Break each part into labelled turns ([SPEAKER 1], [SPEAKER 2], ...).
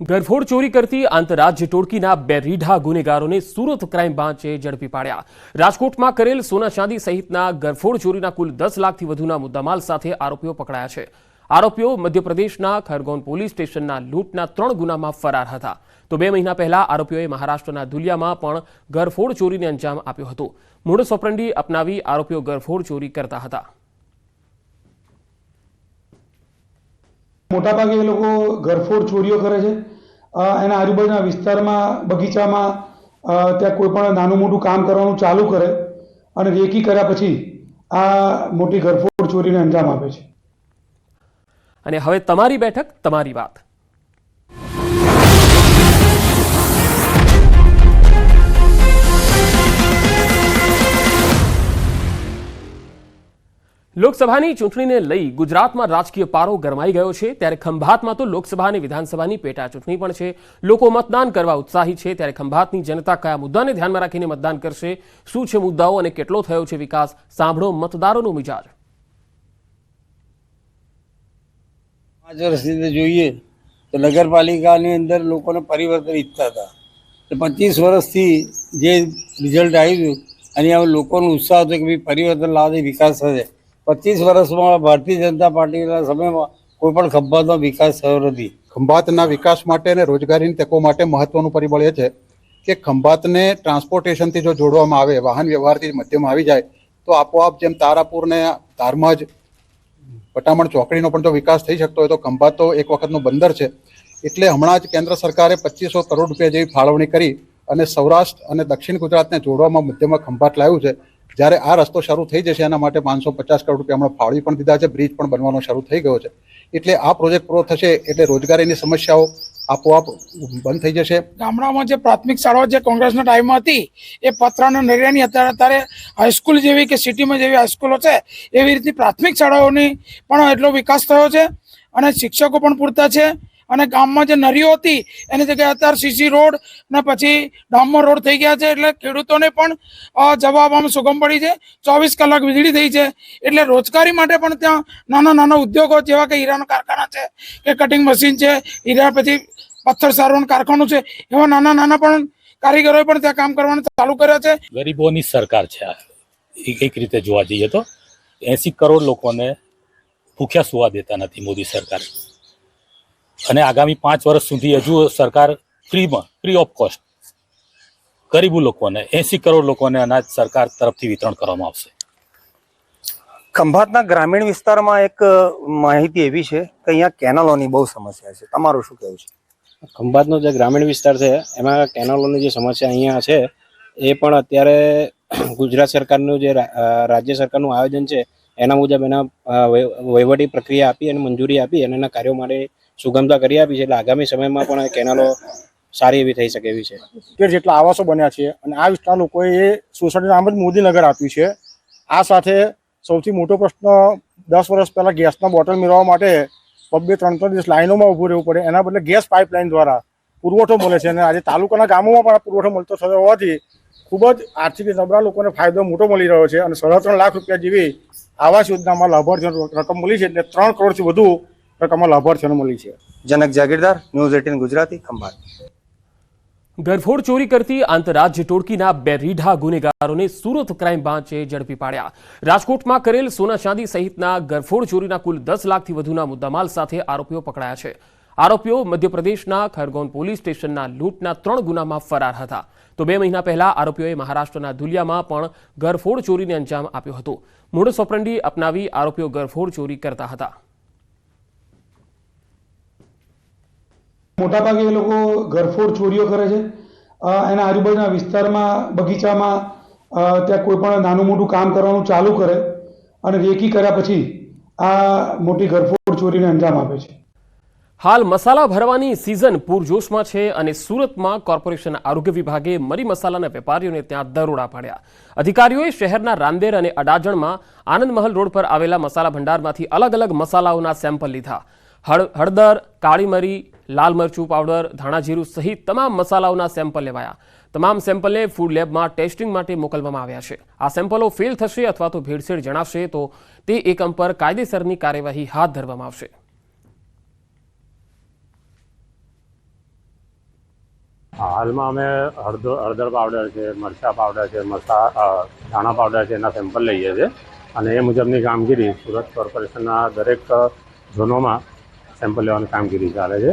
[SPEAKER 1] ઘરફોડ ચોરી કરતી આંતરરાજ્ય ટોળકીના બે રીઢા ગુનેગારોને સુરત ક્રાઇમ બ્રાન્ચે ઝડપી પાડ્યા। રાજકોટમાં કરેલ સોના ચાંદી સહિતના ઘરફોડ ચોરીના કુલ 10 લાખથી વધુના મુદ્દામાલ સાથે આરોપીઓ પકડાયા છે। આરોપીઓ મધ્યપ્રદેશના ખરગોન પોલીસ સ્ટેશનના લૂંટના 3 ગુનામાં ફરાર હતા। તો 2 મહિના પહેલા આરોપીઓએ મહારાષ્ટ્રના ધુલિયામાં પણ ઘરફોડ ચોરીને અંજામ આપ્યો હતો। મોડસ ઓપરેન્ડી અપનાવી આરોપીઓ ઘરફોડ ચોરી કરતા હતા।
[SPEAKER 2] મોટાભાગે એ લોકો ઘરફોડ ચોરીઓ કરે છે। એના આજુબાજુના વિસ્તારમાં બગીચામાં ત્યાં કોઈ પણ નાનું મોટું કામ કરવાનું ચાલુ કરે અને રેકી કર્યા પછી આ મોટી ઘરફોડ ચોરીને અંજામ આપે છે।
[SPEAKER 1] અને હવે તમારી બેઠક તમારી વાત। લોકસભાની ચૂંટણીને લઈ ગુજરાતમાં રાજકીય પારો ગરમાઈ ગયો છે, ત્યારે ખંભાતમાં તો લોકસભા અને વિધાનસભાની પેટા ચૂંટણી પણ છે। લોકો મતદાન કરવા ઉત્સાહી છે, ત્યારે ખંભાતની જનતા કયા મુદ્દાને ધ્યાનમાં રાખીને મતદાન કરશે, શું છે મુદ્દાઓ અને કેટલો થયો છે વિકાસ, સાંભળો મતદારોનો મિજાજ।
[SPEAKER 3] 5 વર્ષથી જોઈએ તો નગરપાલિકાની અંદર લોકોને પરિવર્તન ઈચ્છતા હતા। 25 વર્ષથી જે રિઝલ્ટ આવ્યું અને હવે લોકોનો ઉત્સાહ હતો કે ભાઈ પરિવર્તન લાવવાથી વિકાસ થશે। 25 વર્ષમાં ભારતીય જનતા પાર્ટીના સમયમાં કોઈ પણ ખંભાતનો વિકાસ થયો નથી।
[SPEAKER 4] ખંભાતના વિકાસ માટે અને રોજગારીની તકો માટે મહત્વનું પરિબળ એ છે કે ખંભાતને ટ્રાન્સપોર્ટેશનથી જો જોડવામાં આવે, વાહન વ્યવહારથી મધ્યમાં આવી જાય તો આપોઆપ જેમ તારાપુરને ધારમજ પટામણ ચોકડીનો પણ જો વિકાસ થઈ શકતો હોય તો ખંભાત તો એક વખતનું બંદર છે। એટલે હમણાં જ કેન્દ્ર સરકારે 2500 કરોડ રૂપિયા જેવી ફાળવણી કરી અને સૌરાષ્ટ્ર અને દક્ષિણ ગુજરાતને જોડવામાં મધ્યમાં ખંભાત લાવ્યું છે। જ્યારે આ રસ્તો શરૂ થઈ જશે એના માટે 550 કરોડ રૂપિયા હમણાં ફાળવી પણ દીધા છે, બ્રિજ પણ બનવાનો શરૂ થઈ ગયો છે। એટલે આ પ્રોજેક્ટ પૂરો થશે એટલે રોજગારીની સમસ્યાઓ આપોઆપ બંધ થઈ જશે।
[SPEAKER 5] ગામડામાં જે પ્રાથમિક શાળાઓ જે કોંગ્રેસના ટાઈમમાં હતી એ પતરાના નરિયાની અત્યારે હાઈસ્કૂલ જેવી કે સિટીમાં જેવી હાઈસ્કૂલો છે એવી રીતે પ્રાથમિક શાળાઓની પણ એટલો વિકાસ થયો છે અને શિક્ષકો પણ પૂરતા છે। અને ગામમાં જે નરીઓ હતી એની જગ્યાએ અત્યારે સીસી રોડ ને પછી ડામર રોડ થઈ ગયા છે, એટલે ખેડૂતોને પણ જવા આવવામાં સુગમ પડી છે। 24 કલાક વીજળી થઈ છે, એટલે રોજગારી માટે પણ ત્યાં નાના નાના ઉદ્યોગો જેવા કે હીરાના કારખાના છે કે કટિંગ મશીન છે, હીરા પછી પથ્થર સારવાનું કારખાનું છે, એવા નાના નાના પણ કારીગરોએ પણ ત્યાં કામ કરવાનું ચાલુ કર્યા છે।
[SPEAKER 6] ગરીબોની સરકાર છે આ, એક રીતે જોવા જઈએ તો 80 કરોડ લોકોને ભૂખ્યા સુવા દેતા નથી મોદી સરકાર। અને આગામી 5 વર્ષ સુધી હજુ સરકાર ફ્રી ઓફ કોસ્ટ ગરીબ લોકોને 80 કરોડ લોકોને અનાજ સરકાર તરફથી વિતરણ કરવામાં આવશે।
[SPEAKER 7] ખંભાતના ગ્રામીણ વિસ્તારમાં એક માહિતી એવી છે કે અહીંયા કેનાલોની બહુ સમસ્યા છે, તમારું શું કહેવું છે?
[SPEAKER 8] ખંભાતનો જે ગ્રામીણ વિસ્તાર છે એમાં કેનાલોની જે સમસ્યા અહીંયા છે એ પણ અત્યારે ગુજરાત સરકારનું જે રાજ્ય સરકારનું આયોજન છે એના મુજબ એના વહીવટી પ્રક્રિયા આપી અને મંજૂરી આપી અને એના કાર્યો માટે સુગમતા કરી આપી છે। એટલે આગામી સમયમાં પણ કેનાલો સારી એવી થઈ શકે એવી છે।
[SPEAKER 9] જેટલા આવાસો બન્યા છે અને આ વિસ્તાર લોકોએ એ સોસાયટીનું નામ જ મોદીનગર આપ્યું છે। આ સાથે સૌથી મોટો પ્રશ્ન 10 વર્ષ પહેલાં ગેસના બોટલ મેળવવા માટે 2-3 દિવસ લાઈનોમાં ઊભું રહેવું પડે, એના બદલે ગેસ પાઇપલાઇન દ્વારા પુરવઠો મળે છે અને આજે તાલુકાના ગામોમાં પણ પુરવઠો મળતો થયો હોવાથી ખૂબ જ આર્થિક નબળા લોકોને ફાયદો મોટો મળી રહ્યો છે અને 3.5 લાખ રૂપિયા જેવી આવાસ યોજનામાં લાભાર્થીઓને રકમ મળી છે, એટલે 3 કરોડથી વધુ રકમમાં લાભાર્થીઓને મળી છે।
[SPEAKER 7] જનક જાગીરદાર, ન્યૂઝ 18 ગુજરાતી, ખંભાત।
[SPEAKER 1] ઘરફોડ ચોરી કરતી આંતરરાજ્ય ટોળકીના બે રીઢા ગુનેગારોને સુરત ક્રાઇમ બ્રાન્ચે ઝડપી પાડ્યા। રાજકોટમાં કરેલ સોના ચાંદી સહિતના ઘરફોડ ચોરીના કુલ 10 લાખથી વધુના મુદ્દામાલ સાથે આરોપીઓ પકડાયા છે। આરોપીઓ મધ્યપ્રદેશના ખરગોન પોલીસ સ્ટેશનના લૂંટના 3 ગુનામાં ફરાર હતા। તો 2 મહિના પહેલા આરોપીઓએ મહારાષ્ટ્રના ધુલિયામાં પણ ઘરફોડ ચોરીને અંજામ આપ્યો હતો। મોડસ ઓપરેન્ડી અપનાવી આરોપીઓ ઘરફોડ ચોરી કરતા હતા।
[SPEAKER 2] મોટાભાગે એ લોકો ઘરફોડ ચોરીઓ કરે છે। એના આજુબાજુના વિસ્તારમાં બગીચામાં ત્યાં કોઈ પણ નાનું મોટું કામ કરવાનું ચાલુ કરે અને રેકી કર્યા પછી આ મોટી ઘરફોડ ચોરીને અંજામ આપે છે।
[SPEAKER 1] હાલ મસાલા ભરવાની સિઝન પૂરજોશમાં છે અને સુરતમાં કોર્પોરેશન આરોગ્ય વિભાગે મરી મસાલાના વેપારીઓને ત્યાં દરોડા પાડ્યા। અધિકારીઓએ શહેરના રાંદેર અને અડાજણમાં આનંદ મહલ રોડ પર આવેલા મસાલા ભંડારમાંથી અલગ અલગ મસાલાઓના સેમ્પલ લીધા। હળદર, કાળી મરી, લાલ મરચું પાવડર, ધાણા જીરું સહિત તમામ મસાલાઓના સેમ્પલ લેવાયા। તમામ સેમ્પલને ફૂડ લેબમાં ટેસ્ટિંગ માટે મોકલવામાં આવ્યા છે। આ સેમ્પલો ફેલ થશે અથવા તો ભેળસેળ જણાશે તો તે એકમ પર કાયદેસરની કાર્યવાહી હાથ ધરવામાં આવશે।
[SPEAKER 10] હાલમાં અમે હળદર પાવડર છે, મરચાં પાવડર છે, ધાણા પાવડર છે, એના સેમ્પલ લઈએ છીએ અને એ મુજબની કામગીરી સુરત કોર્પોરેશનના દરેક ઝોનોમાં સેમ્પલ લેવાની કામગીરી ચાલે છે.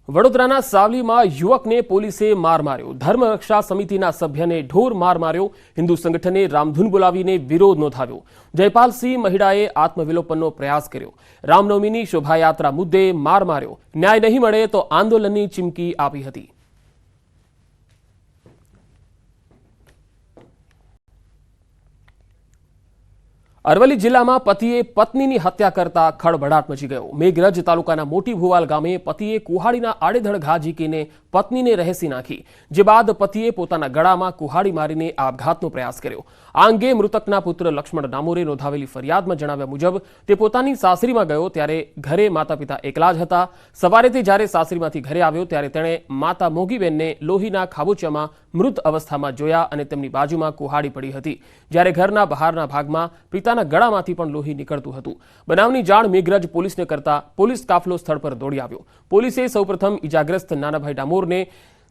[SPEAKER 1] વડોદરાના સાવલીમાં યુવકને પોલીસે માર માર્યો. ધર્મરક્ષા સમિતિના સભ્યને ઢોર માર માર્યો. હિન્દુ સંગઠને રામધૂન બોલાવીને વિરોધ નોંધાવ્યો. જયપાલસિંહ મહિડાએ આત્મવિલોપનનો પ્રયાસ કર્યો. રામનવમીની શોભાયાત્રા મુદ્દે માર માર્યો. ન્યાય નહીં મળે તો આંદોલનની ચીમકી આપી હતી. અરવલ્લી જિલ્લામાં પતિએ પત્નીની હત્યા કરતા ખળભળાટ મચી ગયો. મેઘરજ તાલુકાના મોટી ભુવાલ ગામે પતિએ કુહાડીના આડેધડ ઘા ઝીકીને પત્નીને રહેસી નાખી, જે બાદ પતિએ પોતાના ગળામાં કુહાડી મારીને આપઘાતનો પ્રયાસ કર્યો. આ અંગે મૃતકના પુત્ર લક્ષ્મણ ડામોરે નોંધાવેલી ફરિયાદમાં જણાવ્યા મુજબ તે પોતાની સાસરીમાં ગયો ત્યારે ઘરે માતા પિતા એકલા જ હતા. સવારે તે જ્યારે સાસરીમાંથી ઘરે આવ્યો ત્યારે તેણે માતા મોગીબેનને લોહીના ખાબોચિયામાં મૃત અવસ્થામાં જોયા અને તેમની બાજુમાં કુહાડી પડી હતી, જ્યારે ઘરના બહારના ભાગમાં પિતાના ગળામાંથી પણ લોહી નીકળતું હતું. બનાવની જાણ મેઘરજ પોલીસને કરતા પોલીસ કાફલો સ્થળ પર દોડી આવ્યો. પોલીસે સૌપ્રથમ ઇજાગ્રસ્ત નાનાભાઈ ડામોરને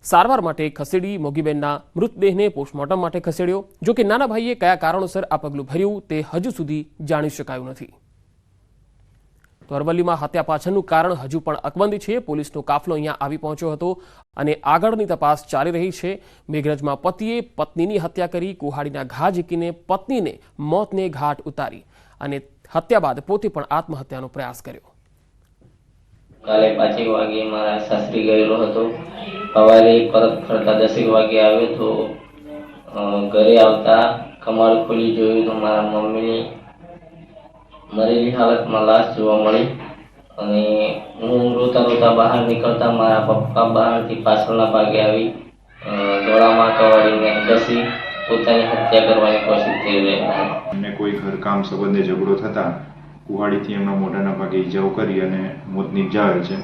[SPEAKER 1] સારવાર માટે ખસેડી મોગીબેનના મૃતદેહને પોસ્ટમોર્ટમ માટે ખસેડ્યો. જો કે નાનાભાઈએ કયા કારણોસર આ પગલું ભર્યું તે હજુ સુધી જાણી શકાયું નથી. તો અરવલ્લીમાં હત્યા પાછળનું કારણ હજુ પણ અકબંધ છે. પોલીસનો કાફલો અહીંયા આવી પહોંચ્યો હતો અને આગળની તપાસ ચાલી રહી છે. મેઘરજમાં પતિએ પત્નીની હત્યા કરી, કુહાડીના ઘા ઝીકીને પત્નીને મોતને ઘાટ ઉતારી અને હત્યા બાદ પોતે પણ આત્મહત્યાનો પ્રયાસ કર્યો.
[SPEAKER 11] કાલે 5 વાગે મારા સાસરી ગયેલો હતો. સવારે પરત ફરતા 10 વાગે આવ્યો તો ઘરે આવતા કમાડ ખોલી જોયું તો મારા મમ્મીની મરેલી હાલતમાં લાશ જોવા મળી અને હું રોતા રોતા બહાર નીકળતા મારા પપ્પા બહારથી પાછળના ભાગે આવી ગળામાં કવાડીને ઘસી પોતાની હત્યા કરવાની કોશિશ કરી રહ્યા હતા.
[SPEAKER 12] એમને કોઈ ઘરકામ સંબંધે ઝઘડો થતા કુહાડીથી એમના મોઢાના ભાગે ઈજાઓ કરી અને મોત નિપજાવેલ છે.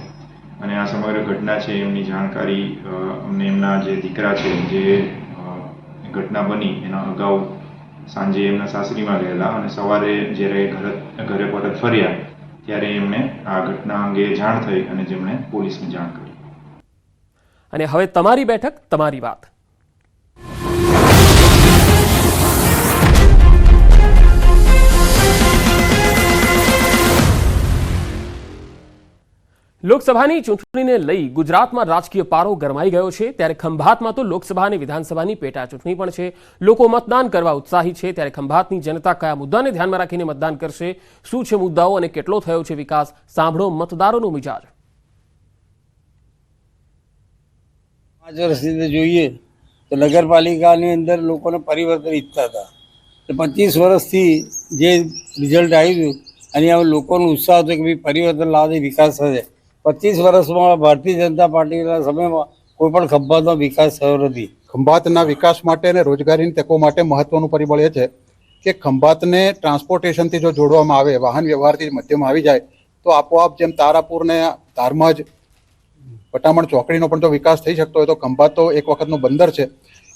[SPEAKER 12] અને આ સમગ્ર ઘટના છે એમની જાણકારી અમને એમના જે દીકરા છે જે ઘટના બની એના અગાઉ સાંજે એમના સાસરીમાં ગયેલા અને સવારે જ્યારે ઘરે પરત ફર્યા ત્યારે એમને આ ઘટના અંગે જાણ થઈ અને જેમણે પોલીસને જાણ કરી.
[SPEAKER 1] અને હવે તમારી બેઠક, તમારી વાત. લોકસભાની ચૂંટણીને લઈ ગુજરાતમાં રાજકીય પારો ગરમાઈ ગયો છે. ત્યારે ખંભાતમાં તો લોકસભા અને વિધાનસભાની પેટા ચૂંટણી પણ છે. લોકો મતદાન કરવા ઉત્સાહી છે. ત્યારે ખંભાતની જનતા કયા મુદ્દાને ધ્યાનમાં રાખીને મતદાન કરશે, શું છે મુદ્દાઓ અને કેટલો થયો છે વિકાસ, સાંભળો મતદારોનો મિજાજ.
[SPEAKER 3] 5 વર્ષથી જોઈએ તો નગરપાલિકાની અંદર લોકોને પરિવર્તન ઈચ્છતા હતા. 25 વર્ષથી જે રિઝલ્ટ આવ્યું અને હવે લોકોનો ઉત્સાહ હતો કે ભાઈ પરિવર્તન લાવવાથી વિકાસ થશે. 25 વર્ષમાં ભારતીય જનતા પાર્ટીના સમયમાં કોઈ પણ ખંભાતનો વિકાસ થયો નથી.
[SPEAKER 4] ખંભાતના વિકાસ માટે અને રોજગારીની તકો માટે મહત્વનું પરિબળ એ છે કે ખંભાતને ટ્રાન્સપોર્ટેશનથી જો જોડવામાં આવે, વાહન વ્યવહારથી મધ્યમાં આવી જાય તો આપોઆપ જેમ તારાપુર ને ધારમજ પટામણ ચોકડીનો પણ જો વિકાસ થઈ શકતો હોય તો ખંભાત તો એક વખતનું બંદર છે.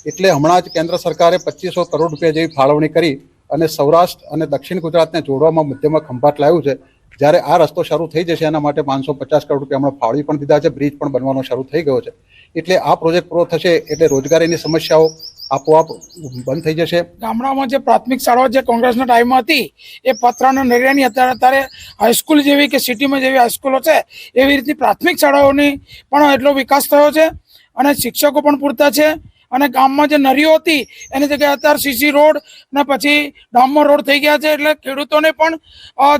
[SPEAKER 4] એટલે હમણાં જ કેન્દ્ર સરકારે 2500 કરોડ રૂપિયા જેવી ફાળવણી કરી અને સૌરાષ્ટ્ર અને દક્ષિણ ગુજરાતને જોડવામાં મધ્યમાં ખંભાત લાવ્યું છે. જ્યારે આ રસ્તો શરૂ થઈ જશે એના માટે 550 કરોડ રૂપિયા હમણાં ફાળવી પણ દીધા છે. બ્રિજ પણ બનવાનો શરૂ થઈ ગયો છે. એટલે આ પ્રોજેક્ટ પૂરો થશે એટલે રોજગારીની સમસ્યાઓ આપોઆપ બંધ થઈ જશે.
[SPEAKER 5] ગામડામાં જે પ્રાથમિક શાળાઓ જે કોંગ્રેસના ટાઈમમાં હતી એ પતરાના નરિયાની અત્યારે હાઈસ્કૂલ જેવી કે સિટીમાં જેવી હાઈસ્કૂલો છે એવી રીતની પ્રાથમિક શાળાઓની પણ એટલો વિકાસ થયો છે અને શિક્ષકો પણ પૂરતા છે. અને ગામમાં જે નરીઓ હતી એની જગ્યાએ અત્યારે સીસી રોડ ને પછી ડામર રોડ થઈ ગયા છે. એટલે ખેડૂતોને પણ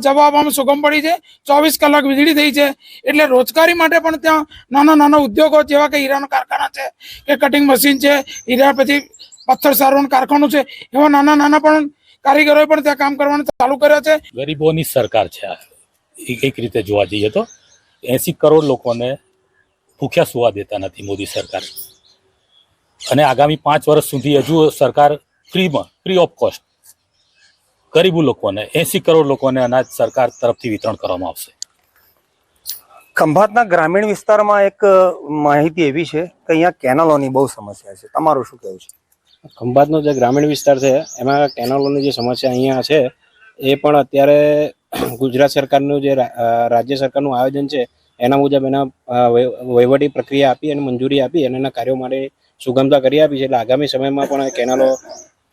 [SPEAKER 5] જવામાં સુગમ પડી છે. 24 કલાક વીજળી થઈ છે. એટલે રોજગારી માટે પણ ત્યાં નાના નાના ઉદ્યોગો જેવા કે હીરાનો કારખાના છે કે કટિંગ મશીન છે, હીરા પછી પથ્થર સારવાનું કારખાનું છે, એવા નાના નાના પણ કારીગરોએ પણ ત્યાં કામ કરવાનું ચાલુ કર્યા છે.
[SPEAKER 6] ગરીબોની સરકાર છે આ. એક રીતે જોવા જઈએ તો 80 કરોડ લોકોને ભૂખ્યા સુવા દેતા નથી મોદી સરકાર. અને આગામી 5 વર્ષ સુધી હજુ સરકાર ફ્રી ઓફ કોસ્ટ ગરીબ લોકોને 80 કરોડ લોકોને અનાજ સરકાર તરફથી વિતરણ કરવામાં આવશે.
[SPEAKER 7] ખંભાતના ગ્રામીણ વિસ્તારમાં એક માહિતી એવી છે કે અહીંયા કેનાલોની બહુ સમસ્યા છે. તમારું શું કહેવું છે?
[SPEAKER 8] ખંભાતનો જે ગ્રામીણ વિસ્તાર છે એમાં કેનાલોની જે સમસ્યા અહીંયા છે એ પણ અત્યારે ગુજરાત સરકારનું જે રાજ્ય સરકારનું આયોજન છે એના મુજબ એના વહીવટી પ્રક્રિયા આપી અને મંજૂરી આપી અને એના કાર્યો માટે સુગમતા કરી આપી છે. એટલે આગામી સમયમાં પણ કેનાલો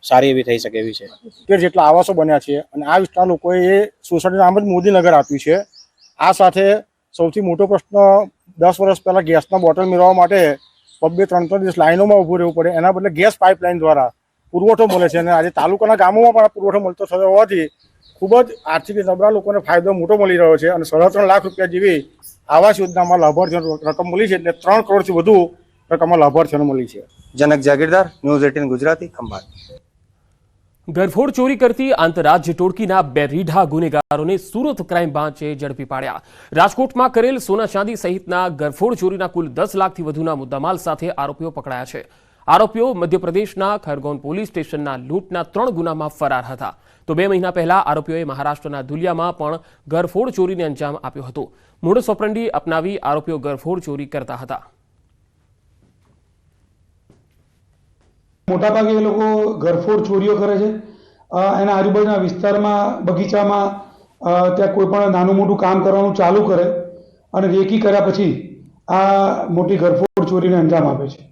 [SPEAKER 8] સારી એવી થઈ શકે એવી છે.
[SPEAKER 9] કે જેટલા આવાસો બન્યા છે અને આ વિસ્તારના લોકોએ એ સોસાયટીનું નામ જ મોદીનગર આપ્યું છે. આ સાથે સૌથી મોટો પ્રશ્ન 10 વર્ષ પહેલાં ગેસના બોટલ મેળવવા માટે 2-3 દિવસ લાઈનોમાં ઊભું રહેવું પડે, એના બદલે ગેસ પાઇપલાઇન દ્વારા પુરવઠો મળે છે. અને આજે તાલુકાના ગામોમાં પણ આ પુરવઠો મળતો થયો હોવાથી ખૂબ જ આર્થિક નબળા લોકોને ફાયદો મોટો મળી રહ્યો છે. અને 3.5 લાખ રૂપિયા જેવી આવાસ યોજનામાં લાભાર્થીઓને રકમ મળી છે. એટલે 3 કરોડથી વધુ રકમમાં લાભાર્થીઓને મળી છે.
[SPEAKER 7] જનક જાગીરદાર, ન્યૂઝ 18 ગુજરાતી, ખંભાત.
[SPEAKER 1] ગરફોડ ચોરી કરતી આંતરરાજ્ય ટોળકીના 2 રીઢા ગુનેગારોને સુરત ક્રાઇમ બ્રાન્ચે ઝડપી પાડ્યા. રાજકોટમાં કરેલ સોના ચાંદી સહિતના ગરફોડ ચોરીના કુલ 10 લાખથી વધુના મુદ્દામાલ સાથે આરોપીઓ પકડાયા છે. આરોપીઓ મધ્યપ્રદેશના ખરગોન પોલીસ સ્ટેશનના લૂંટના 3 ગુનામાં ફરાર હતા. તો 2 મહિના પહેલા આરોપીઓએ મહારાષ્ટ્રના ધુલિયામાં પણ ગરફોડ ચોરીને અંજામ આપ્યો હતો. મોડસ ઓપરેન્ડી અપનાવી આરોપીઓ ગરફોડ ચોરી કરતા હતા.
[SPEAKER 2] મોટાભાગે એ લોકો ગરફોડ ચોરીઓ કરે છે. એના આજુબાજુના વિસ્તારમાં બગીચામાં ત્યાં કોઈ પણ નાનું મોટું કામ કરવાનું ચાલુ કરે અને રેકી કર્યા પછી આ મોટી ગરફોડ ચોરીને અંજામ આપે છે.